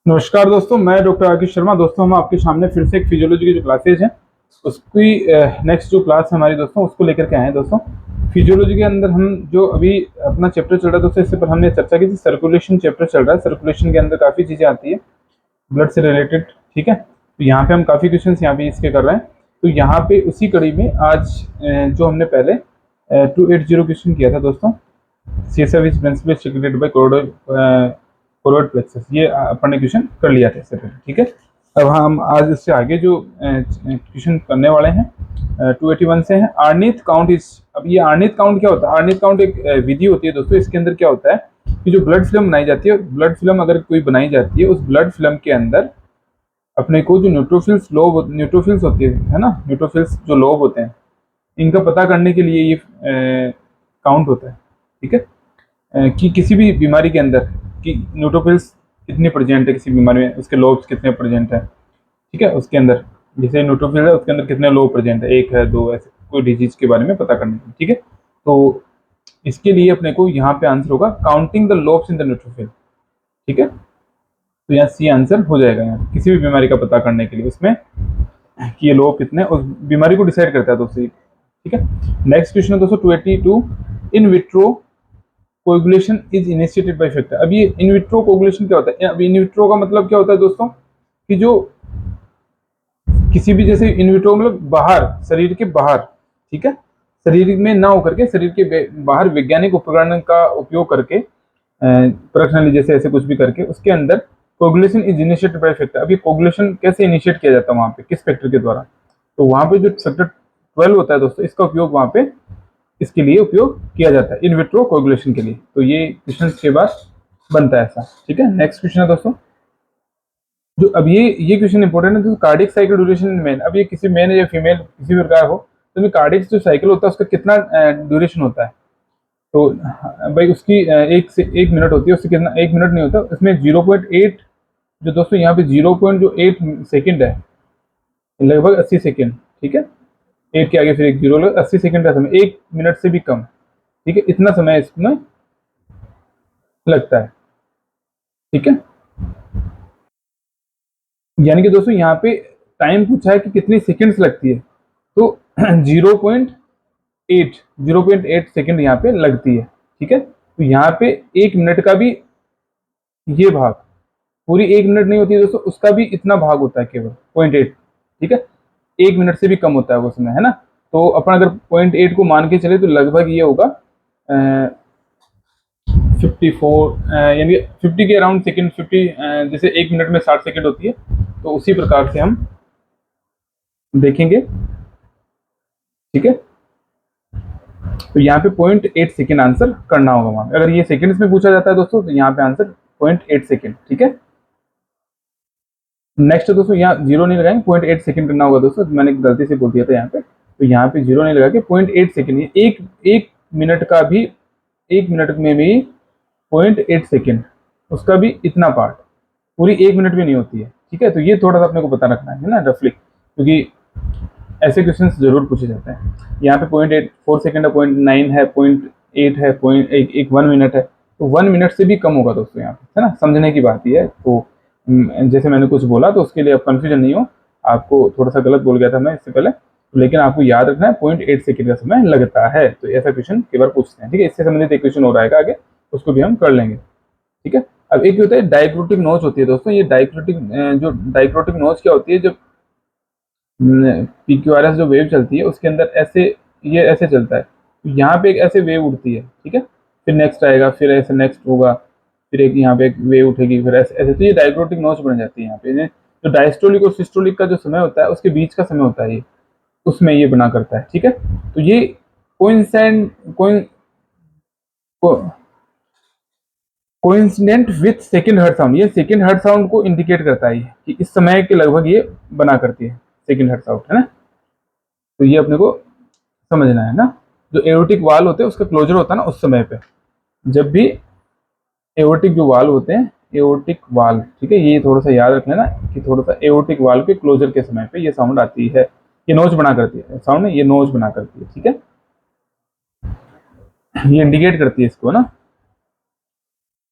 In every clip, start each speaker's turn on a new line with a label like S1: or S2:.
S1: नमस्कार दोस्तों, मैं डॉक्टर आकिश शर्मा। दोस्तों, हम आपके सामने फिर से एक फिजियोलॉजी की जो क्लासेज हैं उसकी नेक्स्ट जो क्लास है हमारी दोस्तों उसको लेकर के आए हैं। दोस्तों, फिजियोलॉजी के अंदर हम जो अभी अपना चैप्टर चल रहा है दोस्तों, इससे पर हमने चर्चा की थी, सर्कुलेशन चैप्टर चल रहा है। सर्कुलेशन के अंदर काफ़ी चीज़ें आती है ब्लड से रिलेटेड। ठीक है, तो यहाँ पे हम काफ़ी क्वेश्चन यहाँ पे इसके कर रहे हैं। तो यहाँ पे उसी कड़ी में आज जो हमने पहले 280 क्वेश्चन किया था दोस्तों, CSF is principally secreted bye forward plexus, ये अपन ने क्वेश्चन कर लिया था इससे पहले। ठीक है, अब हम आज इससे आगे जो क्वेश्चन करने वाले हैं 281 से हैं। अर्निथ काउंट इज, अब ये अर्निथ काउंट क्या होता है? अर्निथ काउंट एक विधि होती है दोस्तों। इसके अंदर क्या होता है कि जो ब्लड फिल्म बनाई जाती है, ब्लड फिल्म अगर कोई बनाई जाती है, उस ब्लड फिल्म के अंदर अपने को जो न्यूट्रोफिल्स होती है ना, न्यूट्रोफिल्स जो लोब होते हैं, इनका पता करने के लिए ये काउंट होता है। ठीक है, कि किसी भी बीमारी के अंदर कि न्यूट्रोफिल्स कितनी प्रेजेंट है, किसी बीमारी में उसके लोब्स कितने प्रेजेंट है। ठीक है, उसके अंदर जैसे न्यूट्रोफिल है उसके अंदर कितने लोब प्रेजेंट है, एक है, दो, ऐसे कोई डिजीज के बारे में पता करने के लिए। ठीक है, तो इसके लिए अपने को यहाँ पे आंसर होगा counting the lobes in the neutrophil. ठीक है, तो यहाँ सी आंसर हो जाएगा। यहाँ किसी भी बीमारी का पता करने के लिए उसमें कि ये लोब कितने उस बीमारी को डिसाइड करता है दोस्तों। ठीक है, नेक्स्ट क्वेश्चन है दोस्तों 282। In vitro coagulation is initiated by factor. अब ये इन विट्रो कोगुलेशन क्या होता है? अब इन विट्रो का मतलब क्या होता है दोस्तों कि जो किसी भी, जैसे इन विट्रो मतलब बाहर, शरीर के बाहर, ठीक है, शरीर में ना होकर के शरीर के बाहर वैज्ञानिक उपकरण का उपयोग करके प्रश्नाली जैसे ऐसे कुछ भी करके उसके अंदर coagulation is initiated by factor. अब ये कोगुलेशन कैसे इनिशिएट किया जाता है वहां पे, किस फैक्टर के द्वारा? तो वहां पे जो फैक्टर 12 होता है दोस्तों, इसका उपयोग वहां पे इसके लिए उपयोग किया जाता है इन विट्रो कोगुलेशन के लिए। तो ये क्वेश्चन के बाद बनता है ऐसा। ठीक है, नेक्स्ट क्वेश्चन है दोस्तों जो अब ये क्वेश्चन इंपॉर्टेंट है। तो कार्डियक साइकिल ड्यूरेशन इन मेन, अब ये किसी मेन या फीमेल किसी भी प्रकार हो तो कार्डियक जो साइकिल होता है उसका कितना ड्यूरेशन होता है? तो भाई उसकी 1 मिनट होती है, उससे कितना 1 मिनट नहीं होता, इसमें 0.8 जो दोस्तों यहाँ पे 0.8 सेकेंड है, लगभग 80 सेकेंड। ठीक है, 8 के आगे फिर एक जीरो, 80 सेकेंड का समय, 1 मिनट से भी कम। ठीक है, इतना समय इसमें लगता है। ठीक है, यानी कि दोस्तों यहाँ पे टाइम पूछा है कि कितनी सेकेंड्स लगती है, तो 0.8 सेकेंड यहाँ पे लगती है। ठीक है, तो यहाँ पे 1 मिनट का भी ये भाग, पूरी 1 मिनट नहीं होती है दोस्तों, उसका भी इतना भाग होता है केवल 0.8। ठीक है, 1 मिनट से भी कम होता है वो समय, है ना। तो अपन अगर 0.8 को मान के चले तो लगभग ये होगा 54, यानी 50 के अराउंड सेकेंड। 50 जैसे 1 मिनट में 60 सेकेंड होती है, तो उसी प्रकार से हम देखेंगे। ठीक है, तो यहाँ पे 0.8 सेकेंड आंसर करना होगा वहां। अगर ये सेकेंड्स में पूछा जाता है दोस्तों तो यहाँ पे आंसर 0.8 सेकेंड। ठीक है, नेक्स्ट दोस्तों यहाँ जीरो नहीं लगाएंगे, 0.8 सेकेंड करना होगा दोस्तों, मैंने गलती से बोल दिया था यहाँ पे। तो यहाँ पे जीरो नहीं लगा के 0.8 सेकेंड, एक मिनट का भी, 1 मिनट में भी 0.8 सेकेंड, उसका भी इतना पार्ट, पूरी 1 मिनट में नहीं होती है। ठीक है, तो ये थोड़ा सा अपने को पता रखना है ना रफली, क्योंकि ऐसे क्वेश्चन जरूर पूछे जाते हैं। यहाँ पे 0.84 सेकेंड है, 0.9 है, 0.8 है, पॉइंट एक 1 मिनट है, तो 1 मिनट से भी कम होगा दोस्तों यहाँ पे, है ना। समझने की बात ये है। तो जैसे मैंने कुछ बोला तो उसके लिए आप कंफ्यूजन नहीं हो, आपको थोड़ा सा गलत बोल गया था मैं इससे पहले, लेकिन आपको याद रखना है 0.8 सेकेंड का समय लगता है। तो ऐसा क्वेश्चन कई बार पूछते हैं। ठीक है, इससे संबंधित एक क्वेश्चन हो रहा है आगे, उसको भी हम कर लेंगे। ठीक है, अब एक होता है डाइक्रोटिक नोच होती है दोस्तों। ये डाइक्रोटिक नोच क्या होती है? जब PQRS जो वेव चलती है उसके अंदर ऐसे, ये ऐसे चलता है, यहाँ पे एक ऐसे वेव उठती है। ठीक है, फिर नेक्स्ट आएगा, फिर ऐसे नेक्स्ट होगा, फिर एक यहाँ पे एक वेव उठेगी, फिर ऐसे ऐसे, तो ये डाइक्रोटिक नोच बन जाती है। यहाँ पे जो डायस्टोलिक और सिस्टोलिक का जो समय होता है उसके बीच का समय होता है, ये उसमें ये बना करता है। ठीक है, तो ये coincide coincident with second heart sound, ये सेकेंड हर्ट साउंड को इंडिकेट करता है कि इस समय के लगभग ये बना करती है सेकेंड हर्ट साउंड, है ना। तो ये अपने को समझना है ना। जो एओर्टिक वाल होते हैं उसका क्लोजर होता है ना उस समय पे, जब भी एओर्टिक जो वाल होते हैं, एओर्टिक वाल, ठीक है, ये थोड़ा सा याद रख लेना कि थोड़ा सा एओर्टिक वाल के क्लोजर के समय पे ये साउंड आती है, ये नोच बना करती है, साउंड में ये नोच बना करती है। ठीक है, ये इंडिकेट करती है इसको ना।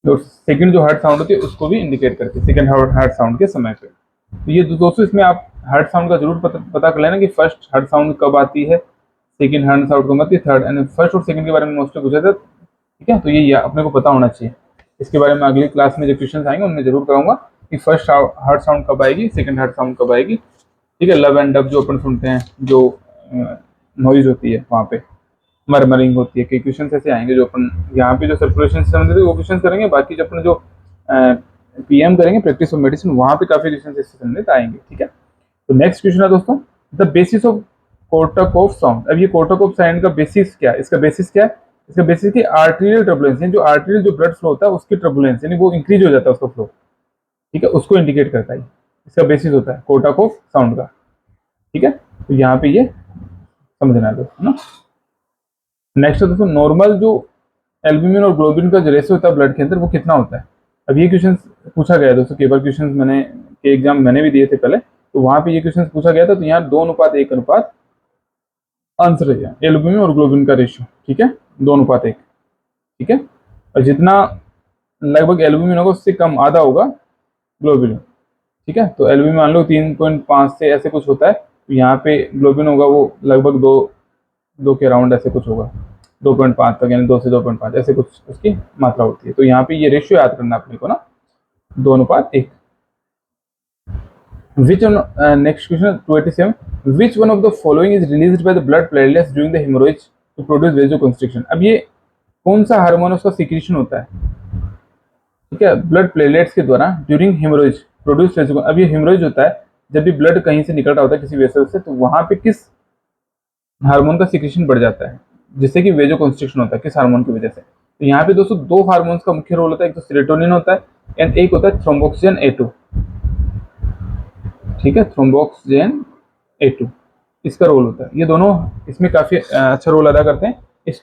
S1: और सेकंड जो हार्ट साउंड होती है उसको भी इंडिकेट करती है सेकंड हार्ट साउंड के समय पे। तो ये दोस्तों इसमें आप हार्ट साउंड का जरूर पता कर लेना कि फर्स्ट हार्ट साउंड कब आती है, सेकंड हार्ट साउंड कब आती है, थर्ड एंड फर्स्ट और सेकंड के बारे में मोस्टली पूछा था। ठीक है, तो ये अपने को पता होना चाहिए। इसके बारे में अगली क्लास में जो क्वेश्चन आएंगे उनमें जरूर कराऊंगा कि फर्स्ट हार्ट साउंड कब आएगी, सेकंड हार्ट साउंड कब आएगी। ठीक है, लव एंड डब जो अपन सुनते हैं, जो नॉइज होती है वहाँ पे मरमरिंग होती है, कई क्वेश्चन ऐसे आएंगे जो अपन यहाँ पे जो सर्कुलेशन से संबंधित वो क्वेश्चन करेंगे। बाकी जो अपन जो पीएम करेंगे प्रैक्टिस ऑफ मेडिसिन, वहाँ पे काफी क्वेश्चन इससे संबंधित आएंगे। ठीक है, तो नेक्स्ट क्वेश्चन है दोस्तों, द बेसिस ऑफ कोर्टाकोफ साउंड। अब ये कोर्टाकोफ साउंड का बेसिस क्या है, इसका बेसिस क्या है, इसका बेसिस की आर्टेरियल ट्रबुलेंस, जो आर्टेरियल जो ब्लड फ्लो होता है उसकी ट्रबुलेंस, यानी वो इंक्रीज हो जाता है उसका फ्लो। ठीक है, उसको इंडिकेट करता है, इसका बेसिस होता है कोर्टाकोफ साउंड का। ठीक है, तो यहाँ पे ये समझना है दोस्तों ना। नेक्स्ट है दोस्तों, नॉर्मल जो एल्ब्यूमिन और ग्लोबिन का जो रेशियो होता है ब्लड के अंदर वो कितना होता है। अब ये क्वेश्चन पूछा गया है दोस्तों, कई बार क्वेश्चन मैंने के एग्जाम मैंने भी दिए थे पहले, तो वहां पे ये क्वेश्चन पूछा गया था। तो यहाँ 2:1 अनुपात आंसर है एल्ब्यूमिन और ग्लोबिन का रेशियो। ठीक है, 2:1। ठीक है, और जितना लगभग एल्ब्यूमिन होगा उससे कम आधा होगा ग्लोबिन। ठीक है, तो एल्ब्यूमिन मान लो 3.5 से ऐसे कुछ होता है, तो यहाँ पे ग्लोबिन होगा वो लगभग 2 के अराउंड ऐसे कुछ होगा, 2.5 तक, यानी 2 से 2.5 ऐसे कुछ उसकी मात्रा होती है। तो यहाँ पे ये रेशियो याद करना अपने को ना, 2:1। Which one? Next question 287. Which one of the following is released by the blood platelets during the hemorrhage to produce vasoconstriction? अब ये कौन सा हार्मोन उसका सिक्रीशन होता है। ठीक है, ब्लड प्लेटलेट्स के द्वारा ड्यूरिंग हेमोरेज प्रोड्यूस वेसो। अब ये हेमोरेज होता है जब भी ब्लड कहीं से निकल रहा होता है किसी वेसल से, तो वहां पे किस हार्मोन का सिक्रीशन बढ़ जाता है जिससे कि वेजो कंस्ट्रिक्शन होता है, किस हार्मोन की वजह से। तो यहाँ पे दोस्तों 2 हार्मोन्स का मुख्य रोल होता है, एक तो सेरोटोनिन होता है एंड एक होता है थ्रोम्बोक्सिन A2। ठीक है, थ्रोम्बोक्सिन A2 इसका रोल होता है। ये दोनों इसमें काफी अच्छा रोल अदा करते हैं इस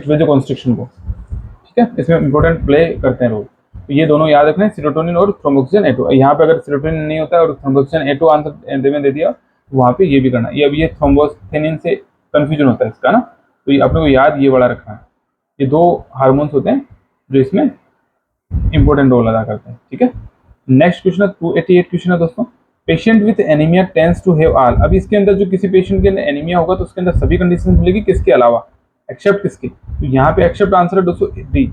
S1: वेजो कॉन्स्ट्रिक्शन को। ठीक है, इसमें इंपॉर्टेंट प्ले करते हैं रोल। तो ये दोनों याद रखना है, सेरोटोनिन और थ्रोम्बोक्सिन A2। यहाँ पे अगर सेरोटोनिन नहीं होता है और थ्रोम्बोक्सिन A2 आंसर में दे दिया, वहाँ पे ये भी करना। ये अब ये थ्रोम्बोथिनिन से कंफ्यूजन होता है इसका ना, तो ये अपने को याद ये वाला रखना है। ये 2 हार्मोन्स होते हैं जो इसमें इंपॉर्टेंट रोल अदा करते हैं। ठीक है, नेक्स्ट क्वेश्चन है 288 क्वेश्चन है दोस्तों, patient with anaemia tends to have all. अब इसके अंदर जो किसी पेशेंट के अंदर एनीमिया होगा तो उसके अंदर सभी कंडीशन मिलेगी, किसके अलावा, एक्सेप्ट किसके। तो यहाँ पे एक्सेप्ट आंसर है दोस्तों D,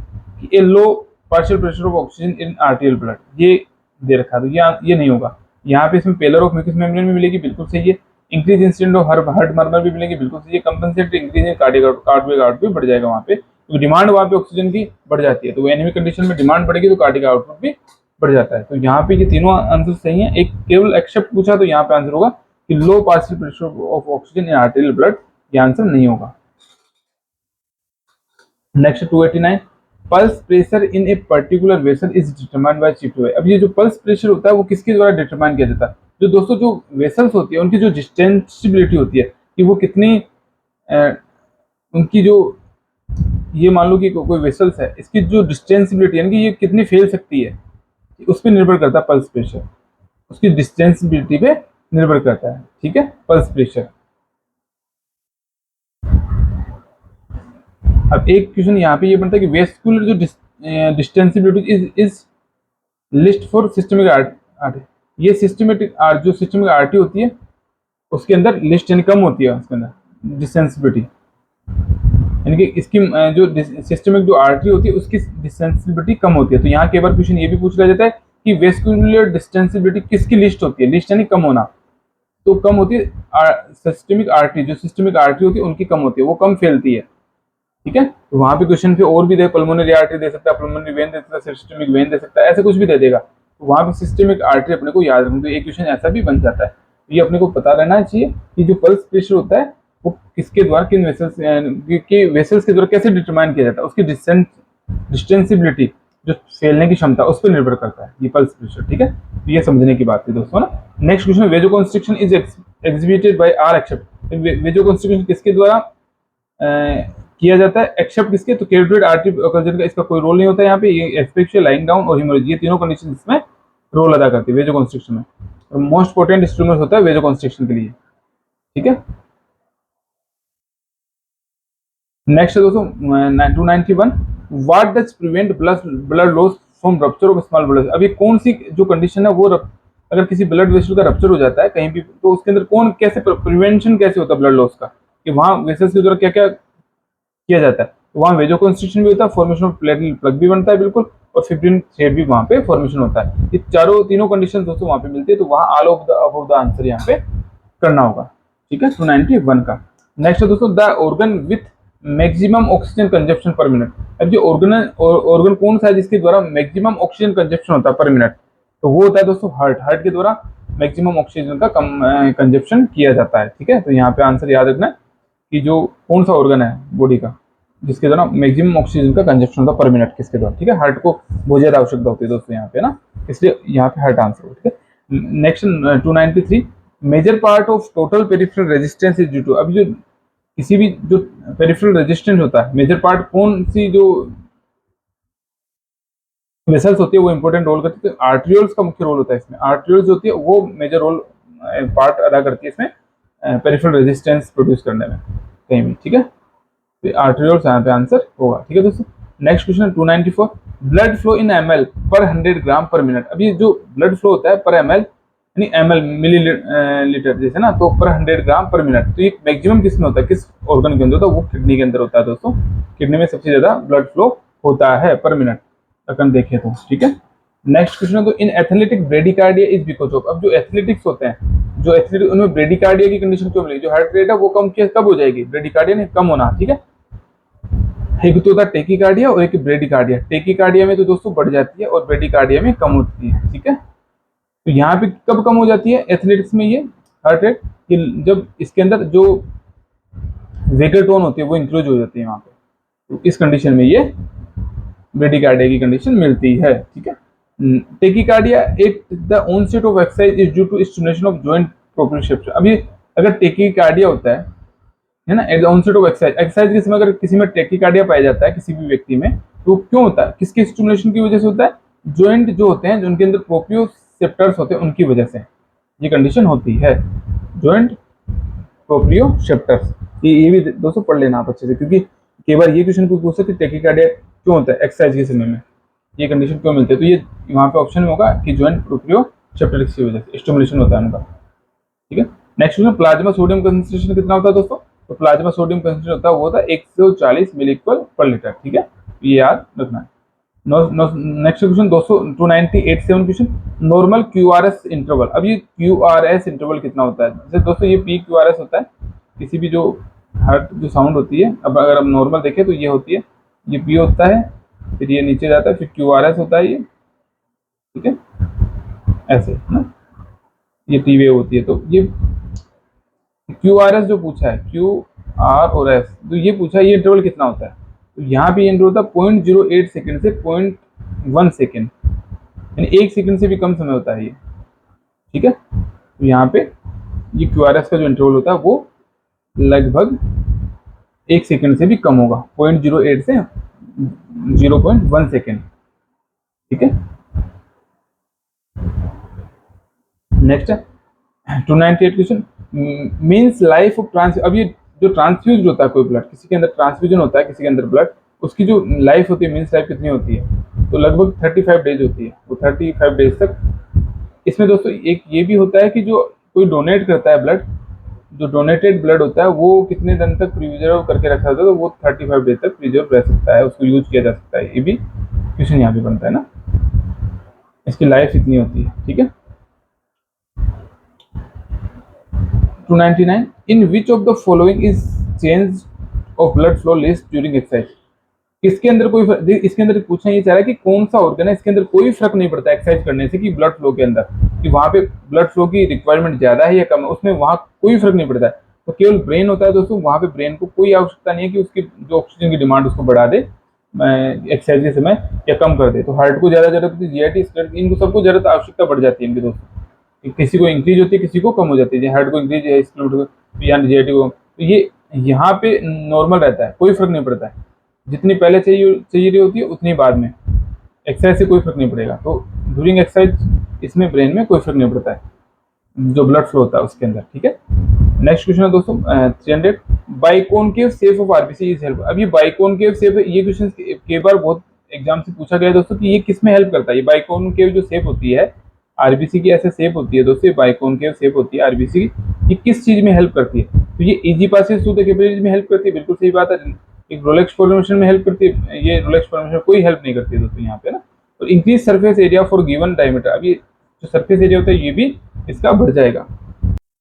S1: A low partial pressure of oxygen in आर्टियल blood, ये दे रखा है। तो ये नहीं होगा। यहाँ पे इसमें पेलर ऑफ म्यूकस मेम्ब्रेन भी मिलेगी, बिल्कुल सही है। Increase incident of heart murmur भी मिलेगी, बिल्कुल सही है। Compensate increase in cardiac output भी बढ़ जाएगा वहाँ पे, तो डिमांड वहाँ पे ऑक्सीजन की बढ़ जाती है। तो एनीमिक कंडीशन में डिमांड बढ़ेगी तो कार्डियक आउटपुट भी बढ़ जाता है। तो यहाँ पे ये तीनों आंसर सही हैं। एक केवल एक्सेप्ट पूछा तो यहाँ पे आंसर होगा कि low partial pressure of oxygen in arterial blood, ये आंसर नहीं होगा। Next 289, pulse pressure in a particular vessel is determined by chip. अब ये जो पल्स प्रेशर होता है वो किसके द्वारा डिटरमाइन किया जाता है, जो दोस्तों जो वेसल्स होती है उनकी जो डिस्टेंसिबिलिटी होती है कि वो कितनी उनकी जो, ये मान लो कि कोई वेसल्स है, इसकी जो डिस्टेंसिबिलिटी यानी कि ये कितनी फैल सकती है उस पर निर्भर करता है पल्स प्रेशर, उसकी डिस्टेंसिबिलिटी पे निर्भर करता है। ठीक है, पल्स प्रेशर। अब एक क्वेश्चन यहाँ पे ये बनता है कि वेस्कुलर जो distensibility is list for systemic artery. ये सिस्टमेटिक आर्ट जो सिस्टमिक आर्टरी होती है उसके अंदर लिस्ट यानी कम होती है उसके अंदर डिस्टेंसिबिलिटी, यानी कि इसकी जो सिस्टमिक जो आर्टरी होती है उसकी डिस्टेंसिबिलिटी कम होती है। तो यहाँ कई बार क्वेश्चन ये भी पूछ लिया जाता है कि वेस्कुलर डिस्टेंसिबिलिटी किसकी लिस्ट होती है, लिस्ट यानी कम होना, तो कम होती है सिस्टमिक आर्टरी, जो सिस्टमिक आर्टरी होती है उनकी कम होती है, वो कम फैलती है। ठीक है, तो वहां पे क्वेश्चन पे और भी दे, पल्मोनरी आर्टरी दे सकता है, पल्मोनरी वेन दे सकता है, सिस्टमिक वेन दे सकता है, ऐसे कुछ भी दे देगा। तो वहां पे सिस्टमिक आर्टरी अपने को याद रखना, तो एक क्वेश्चन ऐसा भी बन जाता है। तो ये अपने को पता रहना चाहिए कि जो पल्स प्रेशर होता है वो किसके द्वारा, किन वेसल्स के द्वारा कैसे डिटरमाइन किया जाता है, उसकी डिस्टेंसिबिलिटी जो फैलने की क्षमता उस पर निर्भर करता है ये पल्स प्रेशर। ठीक है, तो ये समझने की बात है दोस्तों ना। Next question, vasoconstriction is exhibited by are except. Vasoconstriction किसके द्वारा किया जाता है, एक्सेप्ट किसके, तो कैरोटिड आर्टरी ऑक्लूजन का इसका कोई रोल नहीं होता है यहाँ पे। ये एस्फिक्सिया, लाइंग डाउन और हेमोरेज, ये तीनों कंडीशन इसमें रोल अदा करती है वेजोकॉन्स्ट्रिक्शन में, और मोस्ट पोटेंट इंस्ट्रूमेंट होता है वेजोकॉन्स्ट्रिक्शन के लिए। ठीक है, नेक्स्ट है दोस्तों 291, what does prevent blood loss from rupture of small blood. अब ये कौन सी जो कंडीशन है वो अगर किसी ब्लड वेसल का रप्चर हो जाता है कहीं भी, तो उसके अंदर कौन कैसे प्रिवेंशन कैसे होता है ब्लड लॉस का, कि वहाँ वेसल्स के द्वारा क्या क्या किया जाता है। तो वहाँ वेजो कंस्ट्रिक्शन भी होता है, फॉर्मेशन ऑफ प्लेटलेट प्लग भी बनता है बिल्कुल, और फिब्रिन शेप भी वहाँ पे फॉर्मेशन होता है। ये तीनों कंडीशन दोस्तों वहाँ पे मिलती है, तो वहाँ all of the above the answer यहाँ पे करना होगा। ठीक है, 291 का। नेक्स्ट है दोस्तों, the organ with maximum oxygen consumption पर मिनट। अब जो ऑर्गन कौन सा है जिसके द्वारा मैक्सिमम ऑक्सीजन कंजप्शन होता है पर मिनट, तो वो होता है दोस्तों हार्ट के द्वारा मैक्सिमम ऑक्सीजन का कंजप्शन किया जाता है। ठीक है, तो यहाँ पे आंसर याद रखना कि जो कौन सा ऑर्गन है बॉडी का जिसके द्वारा मैक्सिमम ऑक्सीजन का कंजप्शन होता है पर मिनट, किसके द्वारा। ठीक है, हार्ट को बहुत ज्यादा आवश्यकता होती है दोस्तों यहाँ पे ना, इसलिए यहाँ पे हार्ट आंसर हो। ठीक है, next 293, major part of total peripheral resistance is due to. अभी जो किसी भी जो पेरिफेरल रेजिस्टेंस होता है, मेजर पार्ट कौन सी जो वेसल्स होती है वो इंपॉर्टेंट रोल करती है। आर्ट्रियोल्स का मुख्य रोल होता है इसमें, आर्ट्रियोल्स होती है वो मेजर रोल पार्ट अदा करती है इसमें पेरिफेरल रेजिस्टेंस प्रोड्यूस करने में कहीं भी। ठीक है, तो आर्ट्रियोल्स यहाँ पे आंसर होगा। ठीक है दोस्तों, नेक्स्ट क्वेश्चन है 294, ब्लड फ्लो इन ml पर 100 ग्राम पर मिनट। अभी जो ब्लड फ्लो होता है पर ml यानी ml मिली लीटर जैसे ना, तो पर 100 ग्राम पर मिनट, तो ये मैक्सिमम किस में होता है, किस ऑर्गन के अंदर होता है, वो किडनी के अंदर होता है दोस्तों। किडनी में सबसे ज्यादा ब्लड फ्लो होता है पर मिनट अगर देखें तो। ठीक है, नेक्स्ट क्वेश्चन है, तो in athletic bradycardia is because of. अब जो एथलेटिक्स होते हैं, जो एथलेटिक उनमें ब्रेडिकार्डिया की कंडीशन क्यों मिलेगी, जो हार्ट रेट है वो कब हो जाएगी, ब्रेडिकार्डिया ने कम होना। ठीक है, एक तो होता है टेकिकार्डिया और एक ब्रेडिकार्डिया। टेकिकार्डिया में तो दोस्तों बढ़ जाती है और ब्रेडिकार्डिया में कम होती है। ठीक है, तो यहाँ पे कब कम हो जाती है एथलेटिक्स में ये हार्ट रेट, कि जब इसके अंदर जो वेगर टोन होती है वो इंक्रीज हो जाती है वहां पे, तो इस कंडीशन में ये ब्रेडिकार्डिया की कंडीशन मिलती है। ठीक है, tachycardia at the onset of exercise is due to stimulation of joint proprioception. अभी अगर टेकिकार्डिया होता है ना, at the onset of exercise के समय अगर किसी में टेकिकार्डिया पाया जाता है किसी भी व्यक्ति में, तो क्यों होता है, किसके स्टिमुलेशन की वजह से होता है, जॉइंट जो होते हैं, जो उनके अंदर प्रोप्रियोसेप्टर्स होते हैं उनकी वजह से ये कंडीशन होती है, जॉइंट प्रोप्रियोसेप्टर्स। ये भी दोस्तों पढ़ लेना आप अच्छे से, क्योंकि कई बार ये क्वेश्चन पूछ सकते टेकिकार्डिया क्यों होता है एक्सरसाइज के समय में, ये कंडीशन क्यों मिलती है, तो ये वहाँ पे ऑप्शन में होगा कि जॉइंट प्रोप्रियोसेप्टर्स की वजह से स्टिमुलेशन होता है उनका। ठीक है, next question, plasma sodium concentration कितना होता है दोस्तों, तो प्लाज्मा सोडियम कंसंट्रेशन होता है वो होता है 140 मिलीक्वल पर लीटर। ठीक है, ये याद रखना है। Next question 298 question, normal QRS interval. अब ये क्यूआरएस इंटरवल कितना होता है, जैसे दोस्तों ये पी क्यूआरएस होता है, किसी भी जो हार्ट जो साउंड होती है, अब अगर हम नॉर्मल देखें तो ये होती है, ये पी होता है, फिर ये नीचे जाता है, फिर क्यूआरएस होता है ये। ठीक है, ऐसे ना, ये टी वेव होती है, तो ये क्यूआरएस जो पूछा है, क्यू आर और एस, तो ये पूछा है ये इंटरवल कितना होता है, तो यहाँ पे इंटरवल होता है 0.08 सेकंड से 0.1 सेकंड, यानी 1 सेकंड से भी कम समय होता है ये। ठीक है, तो यहाँ पे ये क्यूआरएस का जो इंटरवल होता है वो लगभग 1 सेकंड से भी कम होगा, 0.08 से 0.1 सेकंड। ठीक है, नेक्स्ट है 298 question, means life of trans. अब ये जो ट्रांसफ्यूज होता है कोई ब्लड, किसी के अंदर ट्रांसफ्यूजन होता है किसी के अंदर ब्लड, उसकी जो लाइफ होती है, मीन्स लाइफ कितनी होती है, तो लगभग 35 डेज होती है, वो 35 डेज तक। इसमें दोस्तों एक ये भी होता है कि जो कोई डोनेट करता है ब्लड, जो डोनेटेड ब्लड होता है वो कितने दिन तक प्रिजर्व करके रखा जाता है, तो वो 35 डेज तक प्रिजर्व रह सकता है, उसको यूज किया जा सकता है। ये भी क्वेश्चन यहाँ पे बनता है ना, इसकी लाइफ इतनी होती है। ठीक है, 299, in which of the following is change of blood flow less during exercise। किसके अंदर कोई इसके अंदर पूछना ये चाह रहा है कि कौन सा ऑर्गन है इसके अंदर कोई फर्क नहीं पड़ता एक्सरसाइज करने से, कि ब्लड फ्लो के अंदर कि वहां पे ब्लड फ्लो की रिक्वायरमेंट ज्यादा है या कम है, उसमें वहां कोई फर्क नहीं पड़ता है। तो केवल ब्रेन होता है दोस्तों, वहां पे ब्रेन को कोई आवश्यकता नहीं है कि उसकी जो ऑक्सीजन की डिमांड उसको बढ़ा दे एक्सरसाइज के समय या कम कर दे। तो हार्ट को ज्यादा जरूरत होती है, जीआईटी इनको सबको जरूरत आवश्यकता बढ़ जाती है इनके दोस्तों, किसी को इंक्रीज होती है किसी को कम हो जाती है, हार्ट को इंक्रीज है इस किलोमीटर या जीआईटी को, तो ये यहाँ पे नॉर्मल रहता है, कोई फर्क नहीं पड़ता है, जितनी पहले चाहिए रही होती है उतनी बाद में, एक्सरसाइज से कोई फर्क नहीं पड़ेगा। तो ड्यूरिंग एक्सरसाइज इसमें ब्रेन में कोई फर्क नहीं पड़ता है जो ब्लड फ्लो होता है उसके अंदर। ठीक है, नेक्स्ट क्वेश्चन है दोस्तों 300, biconcave shape of RBC is help. अब ये बाइकॉनकेव शेप, ये क्वेश्चन कई बार बहुत एग्जाम से पूछा गया है दोस्तों कि ये किस में हेल्प करता है। ये बाइकॉनकेव जो शेप होती है आरबीसी की, ऐसे शेप होती है दोस्तों, ये बाइकॉनकेव शेप होती है आरबीसी की, ये किस चीज में हेल्प करती है? तो ये easy Passage through the capillaries में हेल्प करती है, बिल्कुल सही बात है। एक रोलेक्स फॉर्मेशन में हेल्प करती है, ये रोलेक्स फॉर्मेशन कोई हेल्प नहीं करती है दोस्तों यहाँ पे ना। और increase surface area for given diameter, अब ये जो सरफेस एरिया होता है ये भी इसका बढ़ जाएगा,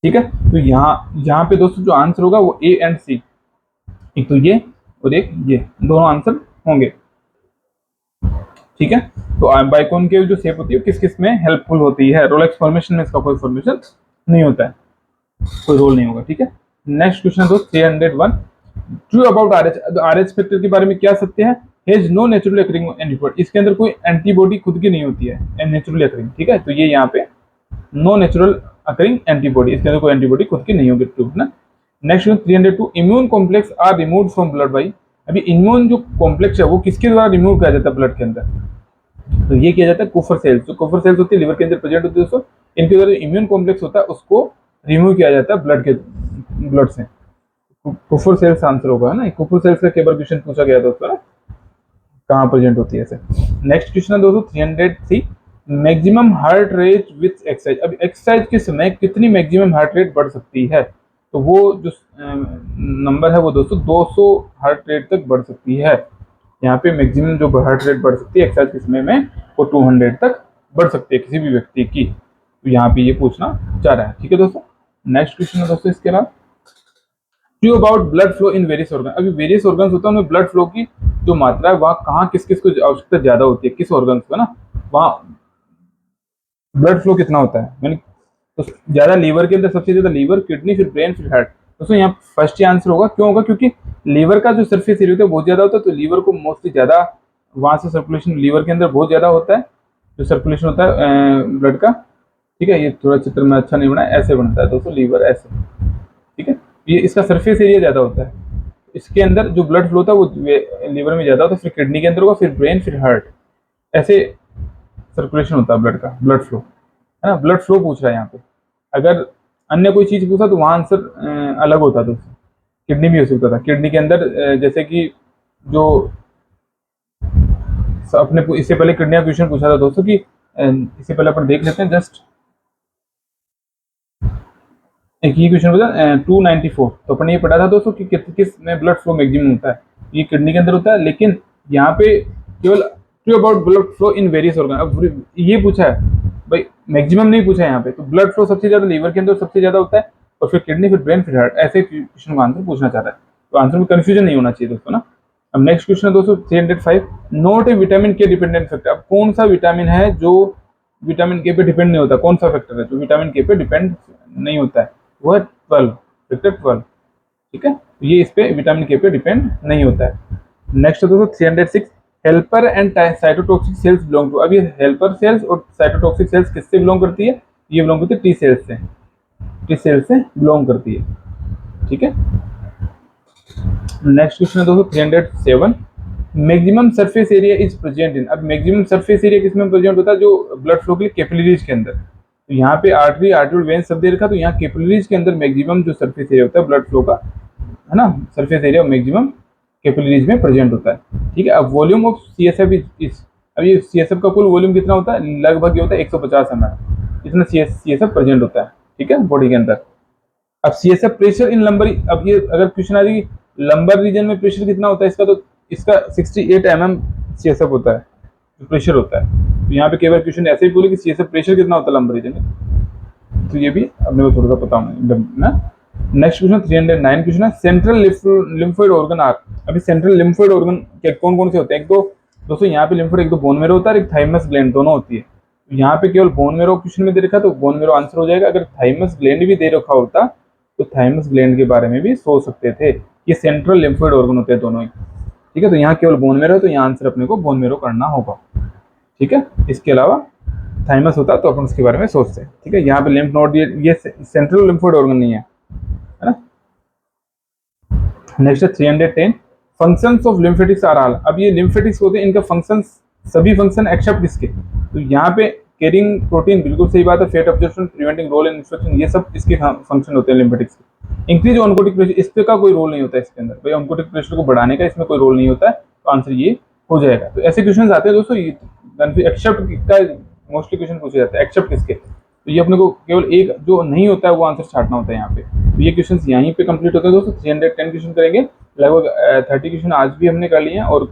S1: ठीक है। तो यहाँ पे दोस्तों जो आंसर होगा वो ए एंड सी, एक तो ये और एक ये, दोनों आंसर होंगे, ठीक है। तो बाइकॉनकेव जो शेप होती है किस किस में हेल्पफुल होती है? रोलेक्स फॉर्मेशन में इसका कोई फॉर्मेशन नहीं होता है, कोई रोल नहीं होगा, ठीक है। नेक्स्ट क्वेश्चन है दोस्त 301, true about RH. RH factor के बारे में क्या सत्य है? Has no natural occurring antibody, इसके अंदर कोई एंटीबॉडी खुद की नहीं होती है, नेचुरली अकरिंग, ठीक है। तो ये यहाँ पे नो नेचुरल अकरिंग एंटीबॉडी, इसके अंदर कोई एंटीबॉडी खुद की नहीं होगी, ट्रू ना। Next 302, immune complex are removed from blood by. अभी इम्यून जो कॉम्प्लेक्स है वो किसके द्वारा रिमूव किया जाता है ब्लड के अंदर? तो ये किया जाता है कुफर सेल्स, जो कुफर सेल्स होती है लिवर के अंदर प्रेजेंट होती है दोस्तों, इनके द्वारा इम्यून कॉम्प्लेक्स होता है उसको रिमूव किया जाता है ब्लड से। कुफर सेल्स आंसर होगा ना, कुफर सेल्स का केवल क्वेश्चन पूछा गया दोस्तों ना, कहाँ प्रेजेंट होती है ऐसे। नेक्स्ट क्वेश्चन है दोस्तों 303, maximum heart rate with exercise. अब एक्सरसाइज के समय कितनी मैक्सिमम हार्ट रेट बढ़ सकती है? तो वो जो नंबर है वो दोस्तों 200 हार्ट रेट तक बढ़ सकती है। यहाँ पे मैक्सिमम जो हार्ट रेट बढ़ सकती है एक्सरसाइज के समय में वो 200 तक बढ़ सकती है किसी भी व्यक्ति की। तो यहाँ पे ये पूछना चाह रहा है, ठीक है दोस्तों। नेक्स्ट क्वेश्चन है दोस्तों इसके बाद, true about blood flow in various organ. अभी वेरियस ऑर्गन्स होता है उनमें ब्लड फ्लो की जो मात्रा है वहाँ कहाँ किस किस को आवश्यकता ज्यादा होती है, किस ऑर्गन्स को ना, वहाँ ब्लड फ्लो कितना होता है, मैंने तो ज्यादा लीवर के अंदर, सबसे ज्यादा लीवर, किडनी, फिर ब्रेन, फिर हार्ट। दोस्तों यहाँ फर्स्ट ही आंसर होगा, क्यों होगा? क्योंकि लीवर का जो सरफेस एरिया होता है बहुत ज्यादा होता है, तो लीवर को मोस्टली ज्यादा वहां से सर्कुलेशन लीवर के अंदर बहुत ज्यादा होता है, जो सर्कुलेशन होता है ब्लड का, ठीक है। ये थोड़ा चित्र में अच्छा नहीं बना, ऐसे बनता है दोस्तों लीवर ऐसे, ठीक है। ये इसका सरफेस एरिया ज्यादा होता है, इसके अंदर जो ब्लड फ्लो होता है वो लीवर में ज्यादा होता है, फिर किडनी के अंदर होगा, फिर ब्रेन, फिर हार्ट, ऐसे सर्कुलेशन होता है ब्लड का, ब्लड फ्लो है ना। ब्लड फ्लो पूछ रहा है यहाँ पे, अगर अन्य कोई चीज पूछा तो वहां आंसर अलग होता दोस्तों। किडनी भी हो सकता था, किडनी के अंदर जैसे कि जो अपने इससे पहले किडनी का क्वेश्चन पूछा था दोस्तों कि इससे पहले अपन देख लेते हैं जस्ट एक ही क्वेश्चन बता 294। तो अपन ये पढ़ा था दोस्तों कि किस में ब्लड फ्लो मैक्सिमम होता है, ये किडनी के अंदर होता है, लेकिन यहाँ पे केवल true about blood flow in various organ. अब ये पूछा है भाई, मैक्सिमम नहीं पूछा है यहाँ पे, तो ब्लड फ्लो सबसे ज्यादा लीवर के अंदर सबसे ज्यादा होता है, और फिर किडनी, फिर ब्रेन, फिर हार्ट, ऐसे क्वेश्चन का आंसर पूछना चाह रहा है। तो आंसर में कंफ्यूजन नहीं होना चाहिए दोस्तों ना। अब नेक्स्ट क्वेश्चन है दोस्तों 305, नोट ए विटामिन के डिपेंडेंट फैक्टर। अब कौन सा विटामिन है जो विटामिन के पे डिपेंड नहीं होता, कौन सा फैक्टर है जो विटामिन के पे डिपेंड नहीं होता है? वो है 12, फैक्टर 12, ठीक है। तो ये इस पे विटामिन के पे डिपेंड नहीं होता है। नेक्स्ट है दोस्तों 306, helper and cytotoxic cells belong to. अब ये हेल्पर सेल्स और साइटोटॉक्सिक सेल्स किससे बिलोंग करती है? ये बिलोंग करती है टी सेल्स से, टी सेल्स से बिलोंग करती है, ठीक है। नेक्स्ट क्वेश्चन है दोस्तों 307, maximum surface area is present in. अब मैक्सिमम सरफेस एरिया किसमें प्रेजेंट होता है? जो ब्लड फ्लो के लिए कैपिलरीज के अंदर। तो यहाँ पे आर्टरी, आर्टरी वेन सब दे रखा, तो यहाँ कैपिलरीज के अंदर मैक्सिमम जो सरफेस एरिया होता है ब्लड फ्लो का, है ना, सरफेस एरिया मैक्सिमम कैपिलरीज में प्रेजेंट होता है, ठीक है। अब वॉल्यूम ऑफ सीएसएफ इज, अब ये सीएसएफ का कुल वॉल्यूम कितना होता है? लगभग ये होता है 150 ml, इतना सीएसएफ प्रेजेंट होता है, ठीक है, बॉडी के अंदर। अब सीएसएफ प्रेशर इन लंबर, अब ये अगर क्वेश्चन आ जाए कि लंबर रीजन में प्रेशर कितना होता है इसका, तो इसका 68 mm सीएसएफ होता है, जो प्रेशर होता है। तो यहाँ पे केवल क्वेश्चन ऐसे ही बोले कि सीएसएफ प्रेशर कितना होता है लंबर रीजन में, तो ये भी अपने को थोड़ा सा पता होना ना। नेक्स्ट क्वेश्चन 309 क्वेश्चन है, सेंट्रल लिम्फोइड ऑर्गन आर। अभी सेंट्रल लिम्फोइड ऑर्गन के कौन कौन से होते हैं? एक तो दोस्तों यहाँ पे लिम्फोइड, एक तो बोन मेरो होता है, एक थाइमस ग्लैंड, दोनों होती है। तो यहाँ पे केवल बोन मेरो क्वेश्चन में दे रखा, तो बोन मेरो आंसर हो जाएगा। अगर थाइमस ग्लैंड भी दे रखा होता तो थाइमस ग्लैंड के बारे में भी सोच सकते थे। ये सेंट्रल लिम्फोइड ऑर्गन होते हैं दोनों ही, ठीक है। तो यहाँ केवल बोन मेरो है, तो यहाँ आंसर अपने को बोन मेरो करना होगा, ठीक है। इसके अलावा थाइमस होता तो अपन उसके बारे में सोचते हैं, ठीक है। यहाँ पे लिम्फ नोड, ये सेंट्रल लिम्फोइड ऑर्गन नहीं है ना। नेक्स्ट है 310, functions of lymphatics are all. अब ये लिम्फेटिक्स होते हैं, इनका फंक्शंस, सभी फंक्शन एक्सेप्ट किसके? तो यहाँ पे कैरिंग प्रोटीन, बिल्कुल सही बात है, fat absorption, preventing role in infection, ये सब इसके फंक्शन होते हैं लिम्फेटिक्स के। इंक्रीज ऑन्कोटिक प्रेशर, इसका कोई रोल नहीं होता है इसके अंदर, भाई ऑन्कोटिक प्रेशर को बढ़ाने का इसमें कोई रोल नहीं होता है, तो आंसर ये हो जाएगा। तो ऐसे क्वेश्चन आते हैं दोस्तों, एक्सेप्ट का मोस्टली क्वेश्चन पूछे जाते हैं, एक्सेप्ट किसके। तो ये अपने को केवल एक जो नहीं होता है वो आंसर छाटना होता है यहाँ पे। तो ये क्वेश्चन यहीं पे कंप्लीट होते हैं दोस्तों। 310 क्वेश्चन करेंगे, लगभग 30 क्वेश्चन आज भी हमने कर लिए हैं, और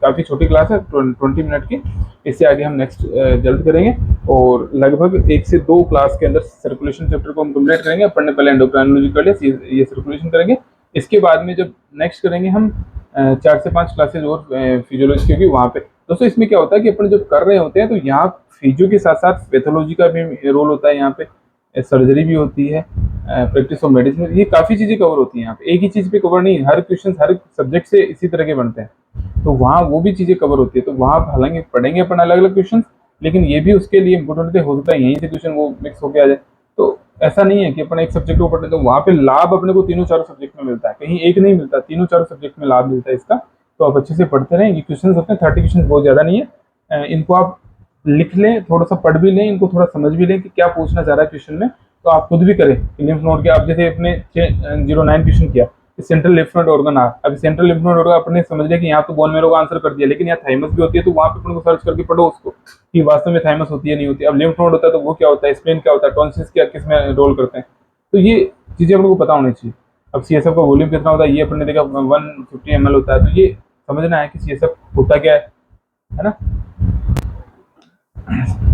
S1: काफ़ी छोटी क्लास है 20 मिनट की। इससे आगे हम नेक्स्ट जल्द करेंगे, और लगभग 1 से 2 क्लास के अंदर सर्कुलेशन चैप्टर को हम कंप्लीट करेंगे। पढ़ने पहले एंडोक्राइनोलॉजी कर लिया, ये सर्कुलेशन करेंगे। इसके बाद में जब नेक्स्ट करेंगे हम 4 से 5 क्लासेज और फिजियोलॉजी की, वहाँ पे दोस्तों इसमें क्या होता है कि अपन जब कर रहे होते हैं तो यहाँ फिजियो के साथ साथ पैथोलॉजी का भी रोल होता है, यहाँ पे सर्जरी भी होती है, प्रैक्टिस ऑफ मेडिसिन, ये काफ़ी चीज़ें कवर होती हैं यहाँ पे। एक ही चीज़ पे कवर नहीं, हर क्वेश्चन हर सब्जेक्ट से इसी तरह के बनते हैं, तो वहाँ वो भी चीज़ें कवर होती है। तो वहाँ हालांकि पढ़ेंगे अपन अलग अलग क्वेश्चन, लेकिन ये भी उसके लिए इंपॉर्टेंट हो सकता है यहीं से क्वेश्चन वो मिक्स होकर आ जाए। तो ऐसा नहीं है कि अपन एक सब्जेक्ट को पढ़ते तो वहाँ पे लाभ अपने को तीनों चारों सब्जेक्ट में मिलता है, कहीं एक नहीं मिलता, तीनों चारों सब्जेक्ट में लाभ मिलता है इसका। तो आप अच्छे से पढ़ते रहें। ये क्वेश्चन होते हैं 30 क्वेश्चन, बहुत ज़्यादा नहीं है। इनको आप लिख लें, थोड़ा सा पढ़ भी लें, इनको थोड़ा समझ भी लें कि क्या पूछना चाह रहा है क्वेश्चन में। तो आप खुद भी करें लिम्फ नोड के, आप जैसे अपने 09 क्वेश्चन किया सेंट्रल लिम्फ नोड ऑर्गन आ, अभी सेंट्रल लिम्फ नोड ऑर्गन अपने समझ लिया कि यहाँ तो बोन मैरो का आंसर कर दिया, लेकिन यहाँ थाइमस भी होती है, तो वहाँ पे अपन को सर्च करके पढ़ो उसको कि वास्तव में थाइमस होती है नहीं होती है। अब लिम्फ नोड होता है तो वो क्या होता है, स्प्लेन क्या होता है, टॉन्सिल्स क्या किस में रोल करते हैं, तो ये चीज़ें अपन को पता होनी चाहिए। अब सीएसएफ का वॉल्यूम कितना होता है ये अपन ने देखा 150 ml होता है, तो ये समझना है कि सीएसएफ होता क्या है ना।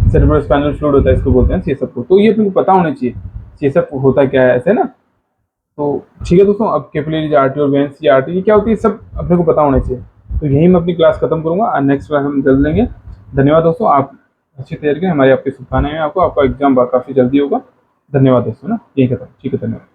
S1: सेरेब्रोस्पाइनल फ्लूइड होता है, इसको बोलते हैं सीएसएफ को। तो ये अपने को पता होना चाहिए सीएसएफ होता क्या है, ऐसे ना। तो ठीक है दोस्तों, अब कैपिलरीज आर्टरी और वेन्स की आर्टरी क्या होती है सब अपने को पता होना चाहिए। तो यही मैं अपनी क्लास खत्म करूंगा, नेक्स्ट क्लास हम जल्द लेंगे। धन्यवाद दोस्तों, आप अच्छी तैयारी करें, हमारी आपकी शुभकामनाएं हैं आपको, आपका एग्जाम काफ़ी जल्दी होगा। धन्यवाद दोस्तों ना, यही खत्म, ठीक है, धन्यवाद।